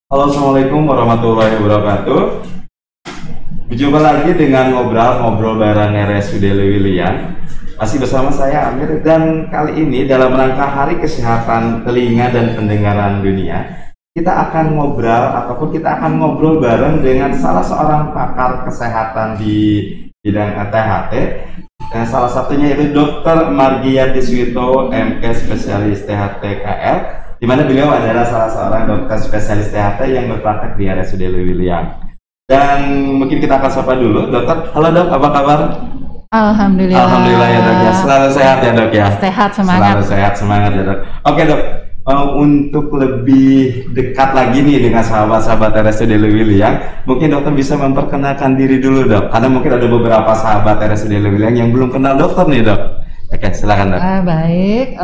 Halo, assalamualaikum warahmatullahi wabarakatuh. Berjumpa lagi dengan ngobrol bareng RSUD Lewiliang. Masih bersama saya Amir, dan kali ini dalam rangka Hari Kesehatan Telinga dan Pendengaran Dunia, kita akan ngobrol bareng dengan salah seorang pakar kesehatan di bidang THT. Dan salah satunya yaitu Dr. Margiati Suwito, MK spesialis THT KL, di mana beliau adalah salah seorang dokter spesialis THT yang berpraktek di RSUD Lewiliang. Dan mungkin kita akan sapa dulu, dokter. Halo dok, apa kabar? Alhamdulillah. Alhamdulillah ya dok ya, selalu sehat ya dok ya. Sehat, semangat. Selalu sehat, semangat ya dok. Oke dok, untuk lebih dekat lagi nih dengan sahabat-sahabat RSUD Lewiliang, mungkin dokter bisa memperkenalkan diri dulu dok, karena mungkin ada beberapa sahabat RSUD Lewiliang yang belum kenal dokter nih dok. Oke, silakan dok. Baik,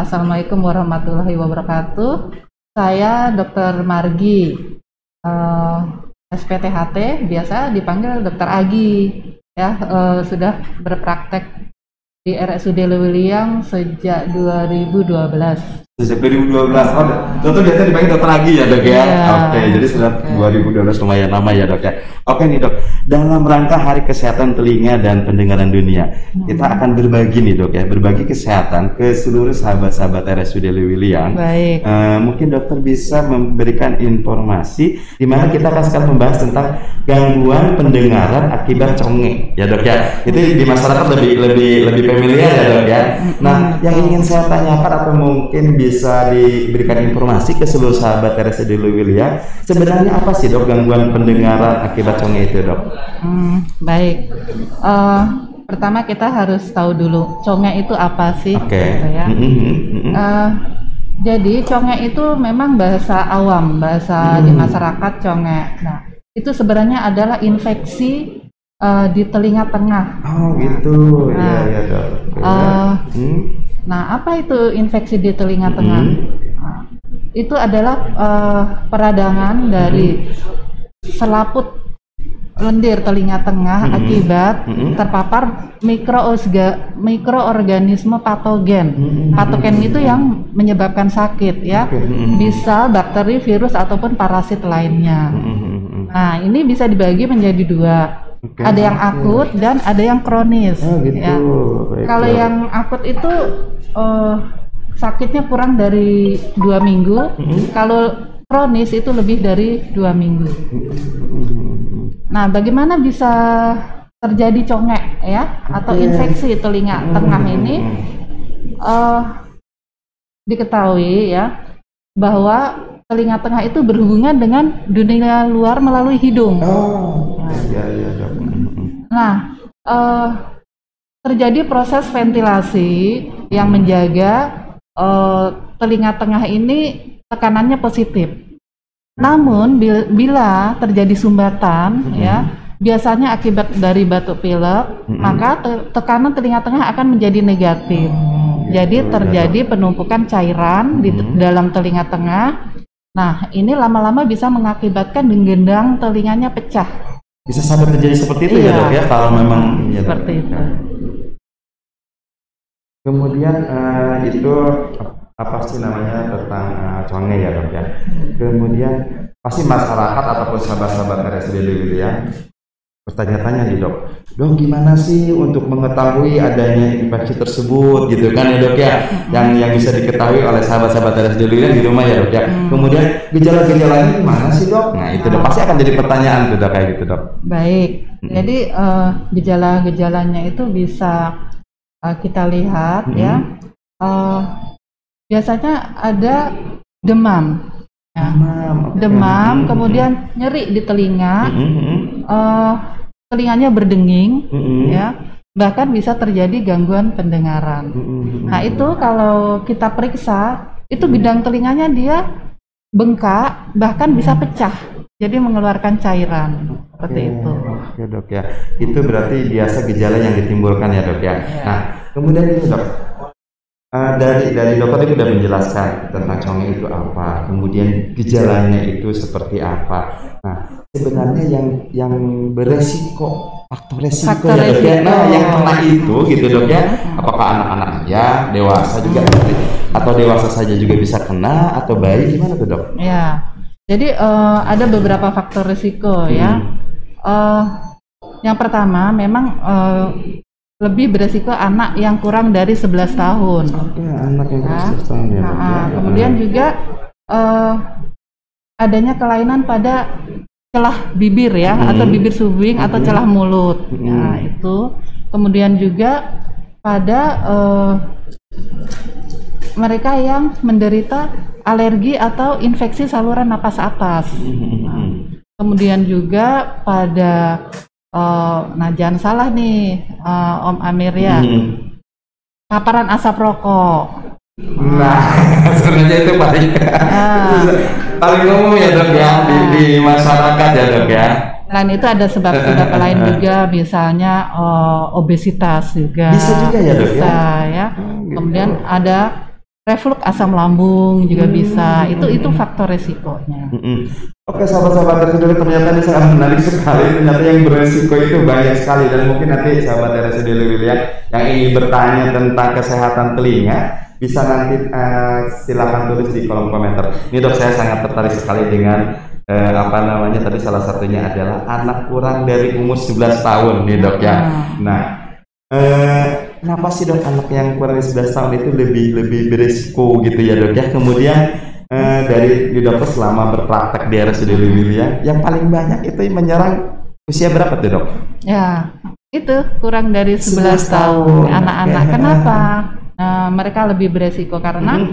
assalamualaikum warahmatullahi wabarakatuh. Saya Dr. Margi, SPTHT, biasa dipanggil Dr. Agi. Ya, sudah berpraktek di RSUD Lewiliang sejak 2012. Sejak 2012, oh dokter biasanya dipanggil dokter lagi ya dok ya? Yeah. Oke, jadi sudah 2012 lumayan lama ya dok ya. Oke nih dok, dalam rangka Hari Kesehatan Telinga dan Pendengaran Dunia, kita akan berbagi nih dok ya, berbagi kesehatan ke seluruh sahabat-sahabat RSUD Lewiliang. Baik. Mungkin dokter bisa memberikan informasi di mana kita akan sekarang membahas tentang gangguan pendengaran akibat conge ya dok ya. Itu di masyarakat lebih familiar ya dok ya. Nah, yang ingin saya tanyakan atau mungkin bisa diberikan informasi ke seluruh sahabat RSUD Lewiliang, sebenarnya apa sih dok gangguan pendengaran akibat conge itu dok? Baik. Pertama kita harus tahu dulu conge itu apa sih? Oke. Gitu ya. Jadi conge itu memang bahasa awam, bahasa di masyarakat conge. Nah, itu sebenarnya adalah infeksi di telinga tengah. Oh gitu. Ya dok. Nah, apa itu infeksi di telinga tengah? Nah, itu adalah peradangan dari selaput lendir telinga tengah akibat terpapar mikroorganisme patogen. Patogen itu yang menyebabkan sakit ya. Bisa bakteri, virus ataupun parasit lainnya. Nah, ini bisa dibagi menjadi dua. Ada yang akut dan ada yang kronis. Gitu. Ya. Kalau yang akut itu sakitnya kurang dari 2 minggu. Kalau kronis itu lebih dari 2 minggu. Nah, bagaimana bisa terjadi conge ya atau infeksi telinga tengah ini? Diketahui ya bahwa telinga tengah itu berhubungan dengan dunia luar melalui hidung. Nah, terjadi proses ventilasi yang menjaga telinga tengah ini tekanannya positif. Namun bila terjadi sumbatan ya, biasanya akibat dari batuk pilek, maka tekanan telinga tengah akan menjadi negatif. Jadi terjadi penumpukan cairan di dalam telinga tengah. Nah, ini lama-lama bisa mengakibatkan gendang telinganya pecah. Bisa sampai terjadi seperti itu ya dok ya, kalau memang ya, seperti itu. Kemudian itu apa sih namanya tentang conge ya dok ya. Kemudian pasti masyarakat ataupun sahabat-sahabat RSUD Lewiliang bertanya-tanya nih dok, gimana sih untuk mengetahui adanya infeksi tersebut gitu kan ya dok ya, yang bisa diketahui oleh sahabat-sahabat RSUD Lewiliang di rumah ya dok ya. Kemudian gejala-gejalanya gimana sih dok? Nah itu dok pasti akan jadi pertanyaan tuh dok, kayak gitu dok. Baik, jadi gejala-gejalanya itu bisa kita lihat ya. Biasanya ada demam. Demam, kemudian nyeri di telinga, telinganya berdenging, ya, bahkan bisa terjadi gangguan pendengaran. Nah itu kalau kita periksa, itu gendang telinganya dia bengkak, bahkan bisa pecah, jadi mengeluarkan cairan seperti itu. Oke dok ya, itu berarti biasa gejala yang ditimbulkan ya dok ya. Nah kemudian itu dok, dari dokter itu sudah menjelaskan tentang conge itu apa, kemudian gejalanya itu seperti apa. Nah sebenarnya yang beresiko, faktor resiko ya dok ya, nah yang kena itu gitu dok ya, apakah anak-anak aja, dewasa juga, atau dewasa saja juga bisa kena, atau bayi, gimana tuh dok? Ya, Jadi ada beberapa faktor risiko ya. Yang pertama memang lebih beresiko anak yang kurang dari 11 tahun. Oke, anak yang kurang 11 tahun ya. Kemudian juga adanya kelainan pada celah bibir ya, atau bibir subing atau celah mulut. Nah, itu. Kemudian juga pada mereka yang menderita alergi atau infeksi saluran napas atas. Kemudian juga pada nah jangan salah nih Om Amir ya, paparan asap rokok. Nah, sebenarnya itu paling umum ya dok ya di masyarakat ya dok ya. Selain itu ada sebab-sebab lain juga, misalnya obesitas juga. Bisa juga ya dok bisa, ya. Kemudian ada reflux asam lambung juga bisa. Itu faktor resikonya. Oke sahabat-sahabat RSUD, ternyata ini sangat menarik sekali. Ternyata yang beresiko itu banyak sekali, dan mungkin nanti sahabat RSUD Lewiliang yang ingin bertanya tentang kesehatan telinga bisa nanti silakan tulis di kolom komentar. Ini dok, saya sangat tertarik sekali dengan tadi salah satunya adalah anak kurang dari umur 11 tahun nih dok ya. Nah, kenapa sih dok anak yang kurang dari 11 tahun itu lebih berisiko gitu ya dok ya? Kemudian dari dokter selama berpraktek di RSUD Lewiliang yang paling banyak itu menyerang usia berapa tuh dok? Ya, itu kurang dari 11 tahun anak-anak. Kenapa? Mereka lebih beresiko karena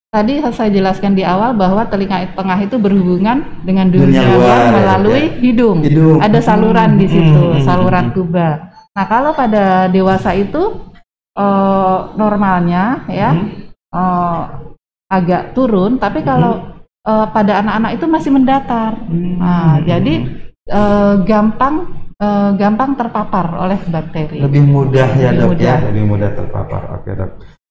tadi saya jelaskan di awal bahwa telinga tengah itu berhubungan dengan dunia luar melalui hidung. Ada saluran di situ, saluran tuba. Nah, kalau pada dewasa itu normalnya ya agak turun, tapi kalau pada anak-anak itu masih mendatar. Nah, jadi gampang terpapar oleh bakteri. Lebih mudah ya dok ya, lebih mudah terpapar. Oke dok.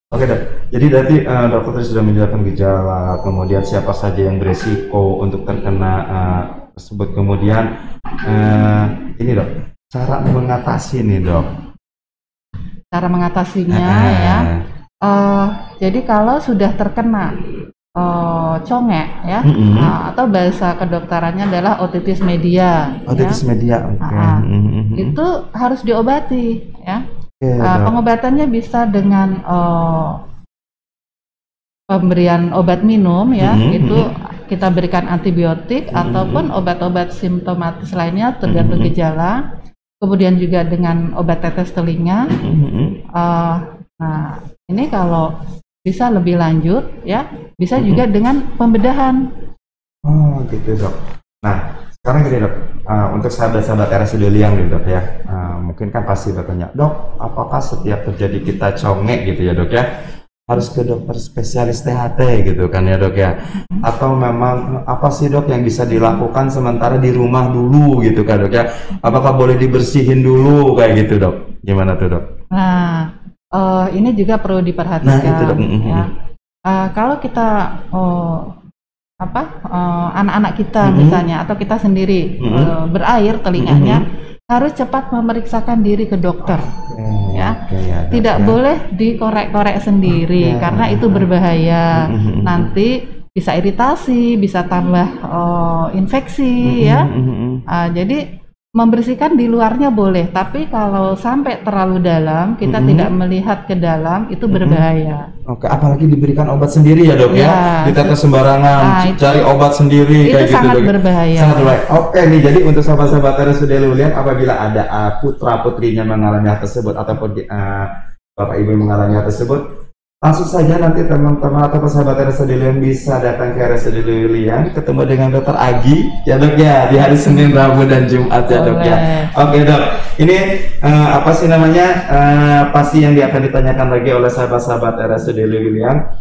Oke dok, jadi berarti dokter tadi sudah menjelaskan gejala, kemudian siapa saja yang beresiko untuk terkena tersebut, kemudian ini dok, cara mengatasi nih dok. Cara mengatasinya ya, jadi kalau sudah terkena congek ya, atau bahasa kedokterannya adalah otitis media. Otitis media, itu harus diobati ya. Pengobatannya bisa dengan pemberian obat minum ya, itu kita berikan antibiotik ataupun obat-obat simptomatis lainnya tergantung gejala. Kemudian juga dengan obat tetes telinga. Nah, ini kalau bisa lebih lanjut ya, bisa juga dengan pembedahan. Oh gitu dok. Nah sekarang gini dok, untuk sahabat-sahabat RSUD Liang nih dok ya, mungkin kan pasti bertanya, dok apakah setiap terjadi kita congek gitu ya dok ya, harus ke dokter spesialis THT gitu kan ya dok ya, atau memang apa sih dok yang bisa dilakukan sementara di rumah dulu gitu kan dok ya, apakah boleh dibersihin dulu kayak gitu dok, gimana tuh dok? Nah ini juga perlu diperhatikan. Nah, itu dok. Ya. Kalau kita anak-anak kita misalnya atau kita sendiri berair telinganya, harus cepat memeriksakan diri ke dokter. Tidak boleh dikorek-korek sendiri karena itu berbahaya. Nanti bisa iritasi, bisa tambah infeksi ya. Jadi membersihkan di luarnya boleh, tapi kalau sampai terlalu dalam, kita tidak melihat ke dalam, itu berbahaya. Oke, apalagi diberikan obat sendiri ya dok ya, ditetes sembarangan, cari obat sendiri, itu kayak sangat gitu, berbahaya. Sangat berbahaya. Oke nih, jadi untuk sahabat-sahabat RSUD Lewiliang, apabila ada putra-putrinya mengalami hal tersebut, ataupun bapak ibu yang mengalami hal tersebut, langsung saja nanti teman-teman atau sahabat RSUD Lewiliang bisa datang ke RSUD Lewiliang, ketemu dengan dokter Agi ya dok ya, di hari Senin, Rabu, dan Jumat ya dok ya. Oke dok, ini apa sih namanya, pasti yang akan ditanyakan lagi oleh sahabat-sahabat RSUD Lewiliang,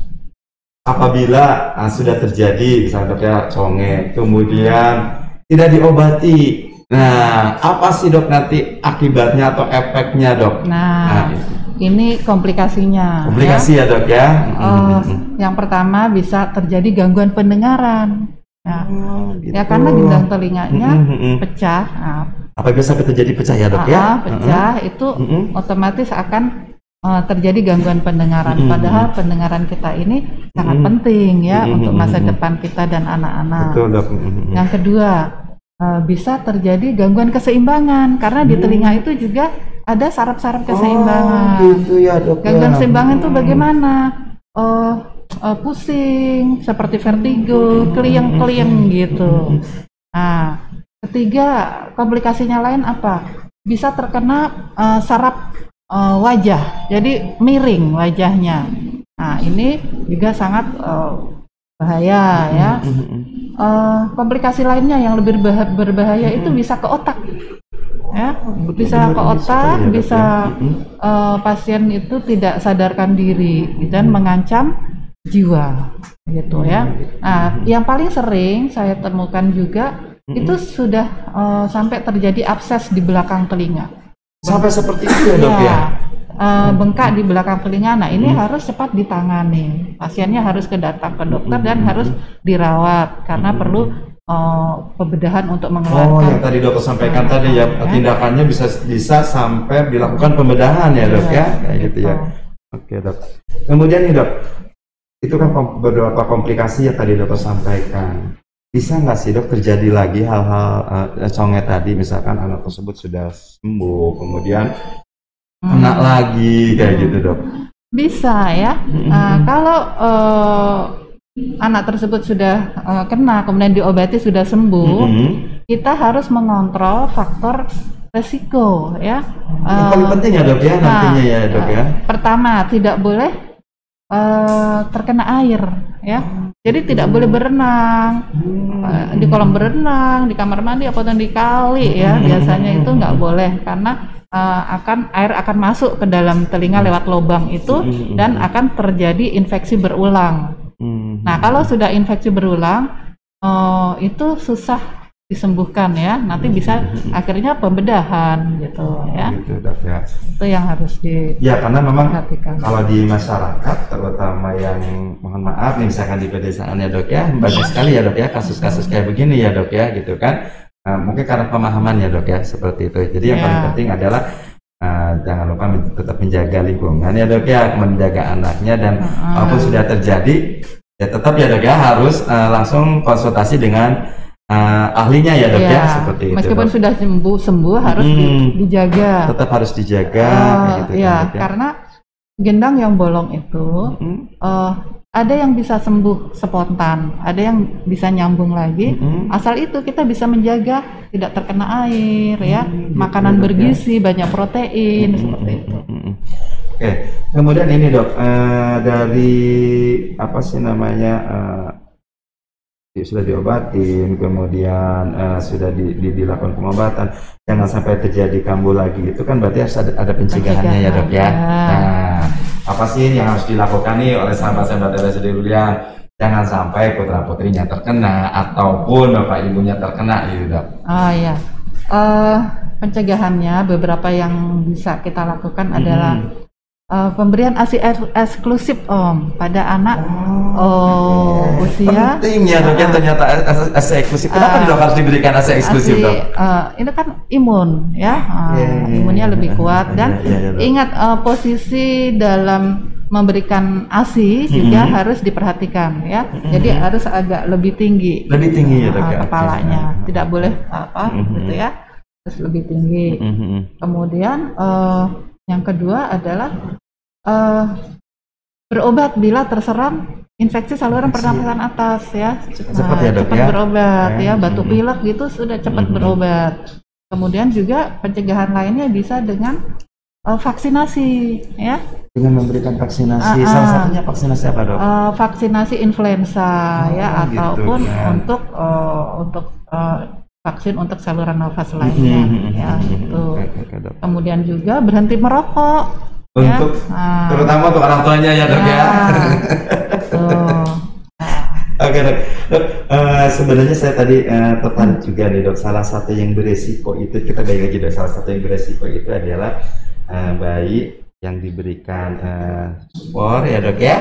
apabila sudah terjadi misalnya dok ya congek, kemudian tidak diobati, nah apa sih dok nanti akibatnya atau efeknya dok? Nah ini komplikasinya. Komplikasi ya dok ya. Yang pertama bisa terjadi gangguan pendengaran. Gitu. Ya karena gendang telinganya pecah. Apa bisa terjadi pecah ya dok ya? Pecah itu otomatis akan terjadi gangguan pendengaran. Padahal pendengaran kita ini sangat penting ya untuk masa depan kita dan anak-anak. Betul, Dok. Yang kedua, bisa terjadi gangguan keseimbangan karena di telinga itu juga ada saraf-saraf keseimbangan. Gitu ya, Dok. Gangguan keseimbangan itu bagaimana? Pusing, seperti vertigo, klieng-klieng gitu. Nah, ketiga, komplikasinya lain apa? Bisa terkena saraf wajah, jadi miring wajahnya. Nah, ini juga sangat bahaya ya. Komplikasi lainnya yang lebih berbahaya itu bisa ke otak. Ya, bisa ke otak, bisa pasien itu tidak sadarkan diri dan mengancam jiwa gitu ya. Nah, yang paling sering saya temukan juga itu sudah sampai terjadi abses di belakang telinga. Sampai seperti itu ya, Dok ya. Bengkak di belakang telinga. Nah, ini harus cepat ditangani. Pasiennya harus datang ke dokter dan harus dirawat karena perlu pembedahan untuk mengeluarkan. Yang tadi dokter sampaikan tadi ya, tindakannya bisa sampai dilakukan pembedahan ya, Dok ya. Kayak gitu ya. Oke, Dok. Kemudian nih, Dok, itu kan beberapa komplikasi yang tadi dokter sampaikan. Bisa nggak sih, Dok, terjadi lagi hal-hal conge tadi, misalkan anak tersebut sudah sembuh, kemudian kena lagi kayak gitu, Dok? Bisa ya. Kalau anak tersebut sudah kena, kemudian diobati sudah sembuh, kita harus mengontrol faktor resiko ya. Yang paling penting ya, Dok ya, nantinya ya, Dok ya. Pertama, tidak boleh terkena air ya. Jadi tidak boleh berenang di kolam berenang, di kamar mandi atau di kali ya. Biasanya itu nggak boleh karena air akan masuk ke dalam telinga lewat lubang itu dan akan terjadi infeksi berulang. Nah, kalau sudah infeksi berulang itu susah disembuhkan ya, nanti bisa akhirnya pembedahan gitu ya. Gitu, Dok ya. Itu yang harus ya, karena memang diperhatikan. Kalau di masyarakat, terutama yang mohon maaf nih, misalkan di pedesaan ya, Dok ya, banyak sekali ya, Dok ya, kasus-kasus kayak begini ya, Dok ya, gitu kan. Mungkin karena pemahaman ya, Dok ya, seperti itu. Jadi yang paling penting adalah jangan lupa tetap menjaga lingkungan ya, Dok ya, menjaga anaknya, dan walaupun sudah terjadi ya tetap ya, Dok ya, harus langsung konsultasi dengan ahlinya ya, Dok ya, seperti itu. Meskipun Dok. sudah sembuh harus dijaga. Tetap harus dijaga gitu, ya, karena gendang yang bolong itu ada yang bisa sembuh spontan, ada yang bisa nyambung lagi. Asal itu kita bisa menjaga tidak terkena air ya, makanan bergizi, banyak protein seperti itu. Oke, kemudian ini, Dok, dari apa sih namanya, sudah diobatin, kemudian sudah dilakukan pengobatan, jangan sampai terjadi kambuh lagi, itu kan berarti harus ada pencegahannya ya, Dok ya. Nah, apa sih yang harus dilakukan nih oleh sahabat-sahabat RSUD Luliang? Jangan sampai putra putrinya terkena ataupun bapak ibunya terkena gitu, Dok. Oh iya, pencegahannya beberapa yang bisa kita lakukan adalah pemberian ASI eksklusif pada anak usia. Penting ya, Dok ya, ternyata ASI eksklusif. Kenapa Dok harus diberikan ASI eksklusif, Dok? Ini kan imun ya, imunnya lebih kuat dan ingat posisi dalam memberikan ASI juga harus diperhatikan ya. Jadi harus agak lebih tinggi. Lebih tinggi ya, Dok ya. Kepalanya tidak boleh gitu ya. Terus lebih tinggi. Kemudian yang kedua adalah berobat bila terserang infeksi saluran pernapasan atas ya. Cepat ya, Dok, cepat ya? berobat ya, batuk pilek gitu sudah cepat berobat. Kemudian juga pencegahan lainnya bisa dengan vaksinasi ya. Dengan memberikan vaksinasi, salah satunya vaksinasi apa, Dok? Vaksinasi influenza ya, ataupun gitu, untuk vaksin untuk saluran nafas lainnya ya gitu. Kemudian juga berhenti merokok untuk terutama untuk orang tuanya ya, Dok ya. Oke, Dok. Dok, sebenarnya saya tadi tertarik juga nih, Dok, salah satu yang beresiko itu, kita balik lagi, Dok, salah satu yang beresiko itu adalah bayi yang diberikan supor ya, Dok ya,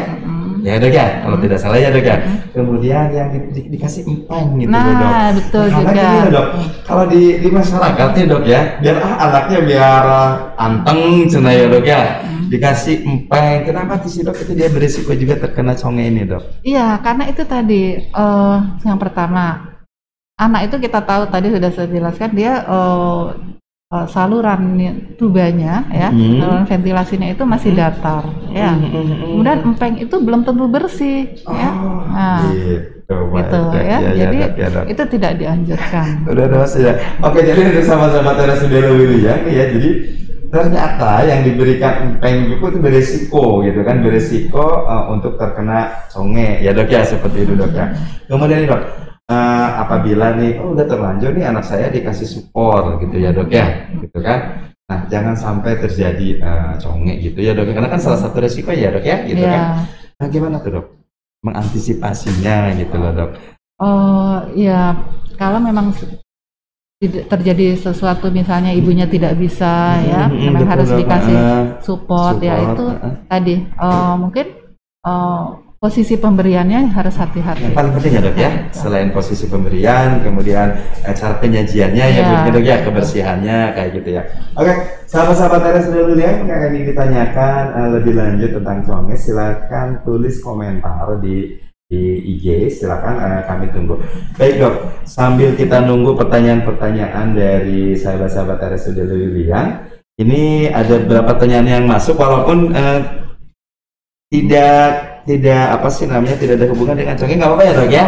Ya dok ya, kalau tidak salah ya dok ya. Kemudian yang dikasih empeng gitu Nah, dok. betul Karena juga. gini dok, kalau di masyarakat nih dok ya, biar anaknya biar anteng cina ya dok ya, dikasih empeng. Kenapa sih dok itu dia berisiko juga terkena conge ini dok? Iya, karena itu tadi yang pertama, anak itu kita tahu tadi sudah saya jelaskan dia saluran tubanya ya, saluran ventilasinya itu masih datar ya. Kemudian empeng itu belum tentu bersih ya. Nah, gitu ya. Jadi itu tidak dianjurkan. Udah dosa ya. Oke, jadi untuk sama-sama RSUD Lewiliang ya, jadi ternyata yang diberikan empeng itu beresiko gitu kan, beresiko untuk terkena conge ya dok ya, seperti itu dok ya. Kemudian nih dok, apabila nih udah terlanjur nih anak saya dikasih support gitu ya dok ya, gitu kan. Nah jangan sampai terjadi conge gitu ya dok, karena kan salah satu resiko ya dok ya, gitu kan. Nah gimana tuh dok mengantisipasinya gitu loh dok? Ya kalau memang terjadi sesuatu misalnya ibunya tidak bisa ya, memang harus dikasih support ya, itu tadi mungkin posisi pemberiannya harus hati-hati. Yang paling penting ya dok ya, selain posisi pemberian, kemudian cara penyajiannya ya dok ya, kebersihannya kayak gitu ya. Oke, sahabat-sahabat RSUD Lewiliang yang ingin ditanyakan lebih lanjut tentang conge, silakan tulis komentar di IG, silakan kami tunggu. Baik dok, sambil kita nunggu pertanyaan-pertanyaan dari sahabat-sahabat RSUD Lewiliang, ini ada beberapa pertanyaan yang masuk walaupun tidak apa sih namanya, tidak ada hubungan dengan conge, nggak apa-apa ya dok ya.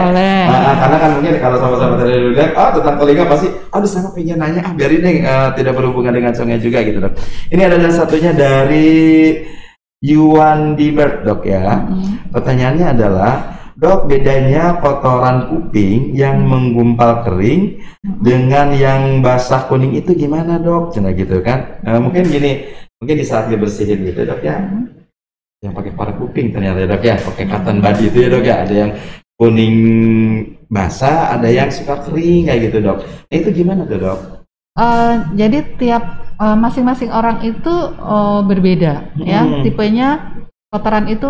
Karena kan mungkin kalau sama-sama tadi bilang tentang telinga pasti sangat pengen nanya, biarin deh, tidak berhubungan dengan conge juga gitu dok. Ini ada satunya dari Yuan Dibert dok ya. Pertanyaannya adalah dok, bedanya kotoran kuping yang menggumpal kering dengan yang basah kuning itu gimana dok? Cina gitu kan. Mungkin gini, mungkin di saat dibersihin gitu dok ya, yang pakai parut kuping ternyata ya dok ya, pakai cotton body itu ya dok ya, ada yang kuning basah, ada yang suka kering kayak gitu dok. Nah, itu gimana tuh dok? Jadi tiap masing-masing orang itu berbeda ya, tipenya kotoran itu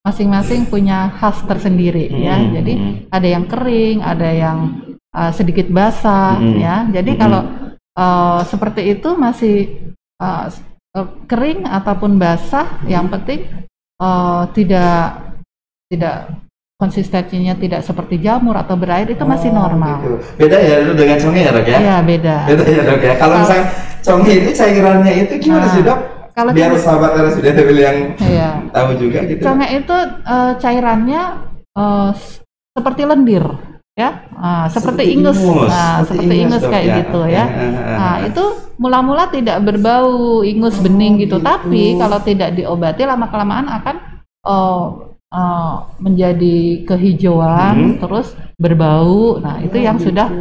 masing-masing punya khas tersendiri ya. Jadi ada yang kering, ada yang sedikit basah ya. Jadi kalau seperti itu masih kering ataupun basah, yang penting tidak konsistensinya tidak seperti jamur atau berair, itu masih normal. Gitu. Beda ya itu dengan conge ya dok ya? Iya beda. Beda ya dok ya. Kalau misalnya conge itu cairannya itu gimana sih dok? Kalau biar sahabat RSUD Lewiliang tahu juga gitu. Conge itu cairannya seperti lendir ya, seperti ingus, seperti ingus kayak ya, gitu ya. Nah itu mula-mula tidak berbau ingus bening gitu, tapi kalau tidak diobati lama-kelamaan akan menjadi kehijauan, terus berbau. Nah itu yang sudah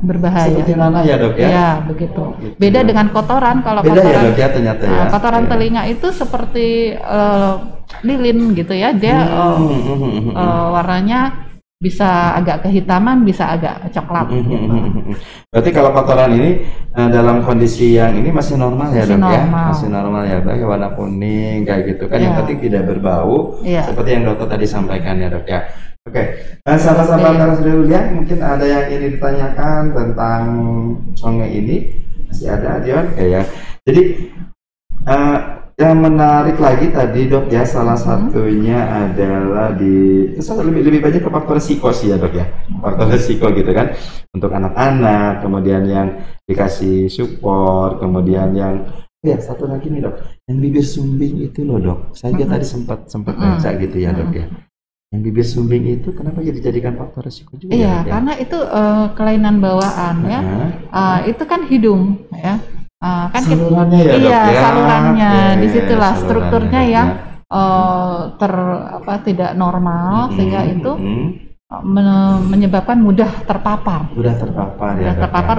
berbahaya. Seperti nanah ya dok ya? Ya begitu. Beda dengan kotoran. Kalau beda kotoran, ya dok ya ternyata ya. Kotoran telinga itu seperti lilin gitu ya. Dia warnanya bisa agak kehitaman, bisa agak coklat. Gitu. Berarti kalau kotoran ini dalam kondisi yang ini masih normal ya dok ya? Masih normal ya dok, warna kuning kayak gitu kan, yang penting tidak berbau, seperti yang dokter tadi sampaikan ya dok ya. Oke, sahabat-sahabat RSUD Lewiliang, mungkin ada yang ingin ditanyakan tentang conge ini, masih ada Dion kayak. Jadi yang menarik lagi tadi dok ya, salah satunya adalah lebih banyak ke faktor risiko sih ya dok ya, faktor risiko gitu kan, untuk anak-anak, kemudian yang dikasih support, kemudian yang satu lagi nih dok, yang bibir sumbing itu loh dok, saya tadi sempat baca gitu ya dok ya, yang bibir sumbing itu kenapa dijadikan faktor risiko juga? Iya, karena itu kelainan bawaan ya, itu kan hidung ya. Kan salurannya ya, salurannya disitulah strukturnya yang tidak normal, sehingga itu menyebabkan mudah terpapar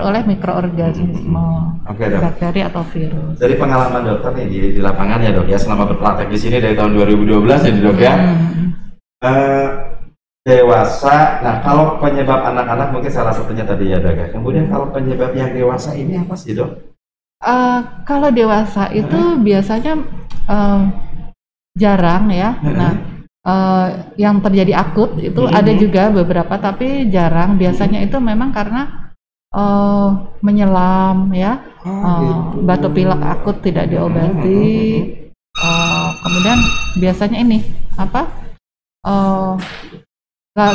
oleh mikroorganisme, bakteri atau virus. Dari pengalaman dokter nih di lapangan ya dok ya, selama berpraktek di sini dari tahun 2012 ya dok ya, dewasa. Nah kalau penyebab anak-anak mungkin salah satunya tadi ya dok ya, kemudian kalau penyebab yang dewasa ini apa sih dok? Kalau dewasa itu biasanya jarang ya. Nah, yang terjadi akut itu ada juga beberapa, tapi jarang. Biasanya itu memang karena menyelam ya, Gitu. batuk pilek akut tidak diobati. Kemudian biasanya ini apa?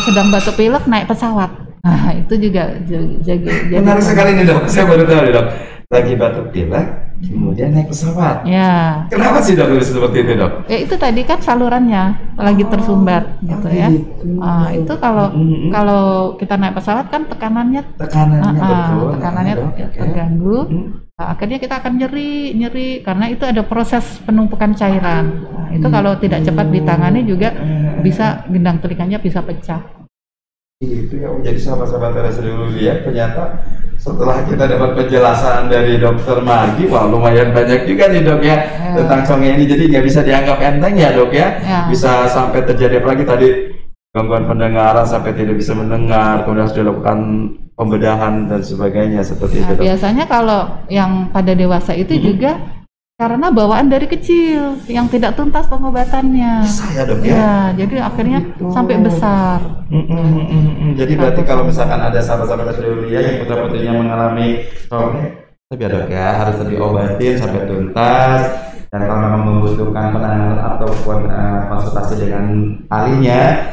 Sedang batuk pilek naik pesawat. Nah, itu juga jadi Menarik sekali nih dok, saya baru tahu nih dok. Lagi batuk pilek, kemudian naik pesawat. ya. Kenapa sih dok bisa seperti itu dok? Ya itu tadi kan salurannya lagi tersumbat gitu ya. Itu kalau kita naik pesawat kan tekanannya tekanannya terganggu. Akhirnya kita akan nyeri karena itu ada proses penumpukan cairan. Itu kalau tidak cepat ditangani juga bisa gendang telinganya bisa pecah. Itu ya, jadi sahabat-sahabat RSUD Lewiliang, ternyata setelah kita dapat penjelasan dari Dokter Margi, wah lumayan banyak juga nih dok ya tentang conge ini. Jadi nggak bisa dianggap enteng ya dok ya. Bisa sampai terjadi apalagi tadi gangguan pendengaran sampai tidak bisa mendengar, kemudian harus dilakukan pembedahan dan sebagainya seperti itu dok. Biasanya kalau yang pada dewasa itu juga karena bawaan dari kecil yang tidak tuntas pengobatannya. Bisa ya dok ya? Jadi akhirnya sampai besar. Jadi berarti kalau misalkan ada sahabat-sahabat Lewiliang yang putra-putrinya mengalami conge, tapi ya dok ya harus diobatin sampai tuntas. Dan kalau memang membutuhkan penanganan ataupun konsultasi dengan ahlinya,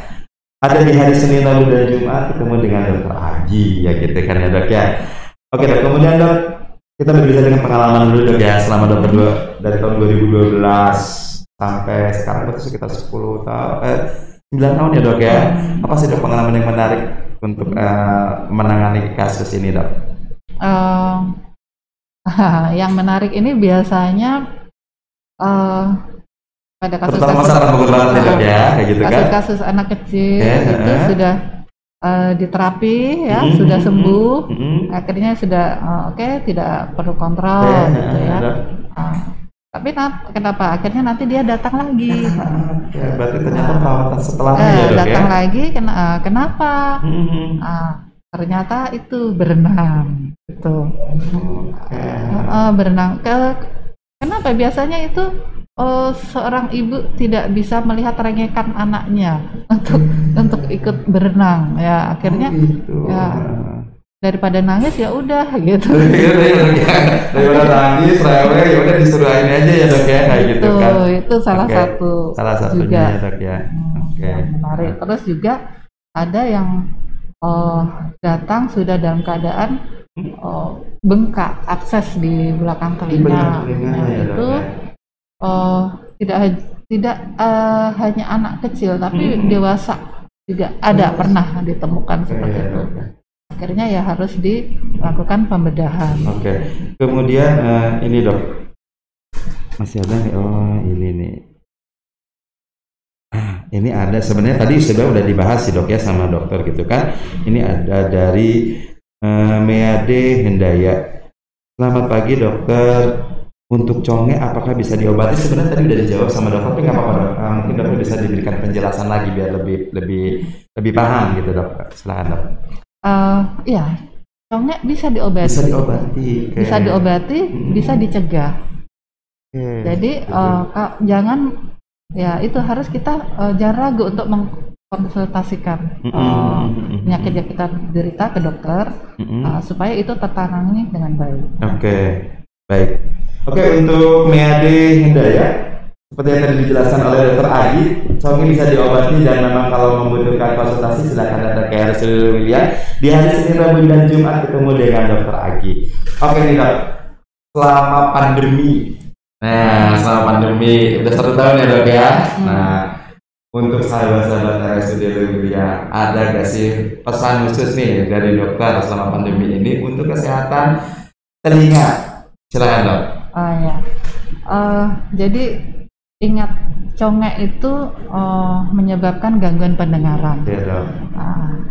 ada di hari Senin, Rabu, dan Jumat ketemu dengan Dokter Agi ya gitu kan ya dok ya. Oke dok, kemudian dok kita berbicara dengan pengalaman dulu dok ya selama dokter dari tahun 2012 sampai sekarang berarti sekitar 10 tahun 9 tahun ya dok ya. Apa sih dok pengalaman yang menarik untuk menangani kasus ini dok? Yang menarik ini biasanya pada terutama masalah pengobatan ya dok ya, kayak gitu kan? Kasus anak kecil itu sudah diterapi ya, sudah sembuh, akhirnya sudah oke, tidak perlu kontrol gitu ya. Tapi kenapa akhirnya nanti dia datang lagi? Berarti ternyata perawatan setelahnya ya dok datang ya? lagi, kenapa? Ternyata itu berenang gitu. Berenang kenapa biasanya itu seorang ibu tidak bisa melihat rengekan anaknya untuk ikut berenang ya, akhirnya ya daripada nangis ya udah gitu. Daripada nangis rewel ya udah disuruh ini aja ya dok ya, kayak gitu kan. Itu salah satunya juga ya dok ya. Yang menarik. Terus juga ada yang datang sudah dalam keadaan bengkak, abses di belakang telinga. Itu tidak hanya anak kecil tapi dewasa juga ada pernah ditemukan seperti itu. Akhirnya ya harus dilakukan pembedahan. Oke. Kemudian ini dok masih ada nih. Oh ini nih. Ini ada sebenarnya tadi udah dibahas sih dok ya sama dokter gitu kan. Ini ada dari Meade Hendaya. Selamat pagi dokter. Untuk conge apakah bisa diobati? Sebenarnya tadi udah dijawab sama dokter, tapi nggak apa-apa dok. Mungkin dokter bisa diberikan penjelasan lagi biar lebih paham gitu dok. Silakan dok. Ya, conge bisa diobati. Bisa diobati, bisa dicegah. Jadi jangan ya itu harus kita jangan ragu untuk mengkonsultasikan penyakit yang kita derita ke dokter supaya itu tertangani dengan baik. Oke, baik. Oke, untuk Meade Hindaya, seperti yang tadi dijelaskan oleh Dr. Agi, conge bisa diobati dan memang kalau membutuhkan konsultasi silakan datang ke RSUD Lewiliang di hari Senin, Rabu, dan Jumat ketemu dengan Dr. Agi. Oke nih dok, selama pandemi, selama pandemi udah 1 tahun ya dok ya. Nah, untuk sahabat-sahabat RSUD Lewiliang, ada gak sih pesan khusus nih dari dokter selama pandemi ini untuk kesehatan telinga? Silakan dok. Jadi ingat conge itu menyebabkan gangguan pendengaran.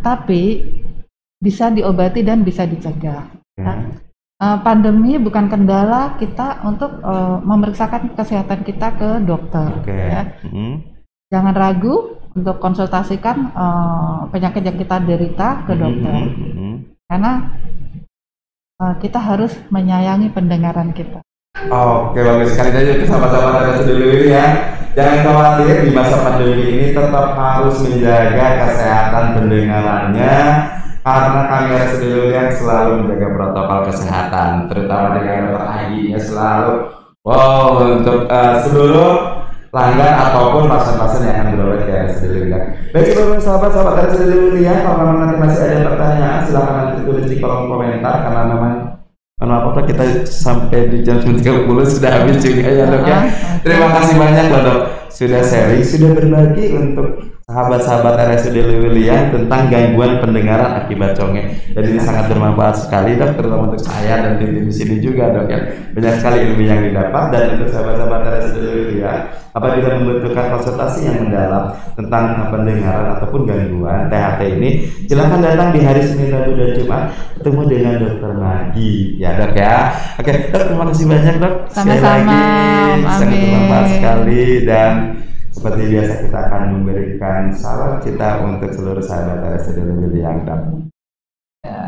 Tapi bisa diobati dan bisa dicegah. Pandemi bukan kendala kita untuk memeriksakan kesehatan kita ke dokter. Ya. Jangan ragu untuk konsultasikan penyakit yang kita derita ke dokter, karena kita harus menyayangi pendengaran kita. Oke, bagus sekali saja sahabat-sahabat RSUD Lewiliang. Jangan khawatir, di masa pandemi ini tetap harus menjaga kesehatan pendengarannya karena kami RSUD Lewiliang selalu menjaga protokol kesehatan, terutama dengan dokter Agi-nya selalu untuk seluruh pelanggan ataupun pasien-pasien yang akan berobat ke RSUD Lewiliang. Baik, seluruh sahabat-sahabat RSUD Lewiliang, kalau memang nanti masih ada pertanyaan silahkan nanti tulis di kolom komentar karena memang apa kita sampai di jam 9.30 sudah habis juga ya dok ya. Terima kasih banyak loh dok sudah sharing, sudah berbagi untuk sahabat-sahabat RSUD Lewiliang tentang gangguan pendengaran akibat congeng. Dan ini sangat bermanfaat sekali dok, terutama untuk saya dan tim di sini juga dok ya. Banyak sekali ilmu yang didapat. Dan untuk sahabat-sahabat RSUD Lewiliang, apabila membutuhkan konsultasi yang mendalam tentang pendengaran ataupun gangguan THT ini, silahkan datang di hari Senin, Rabu, dan Jumat ketemu dengan Dokter Nagi ya dok ya. Oke dok, terima kasih banyak dok. Sama-sama. Sangat bermanfaat sekali. Dan seperti biasa kita akan memberikan salam kita untuk seluruh sahabat RSUD Lewiliang. Ya.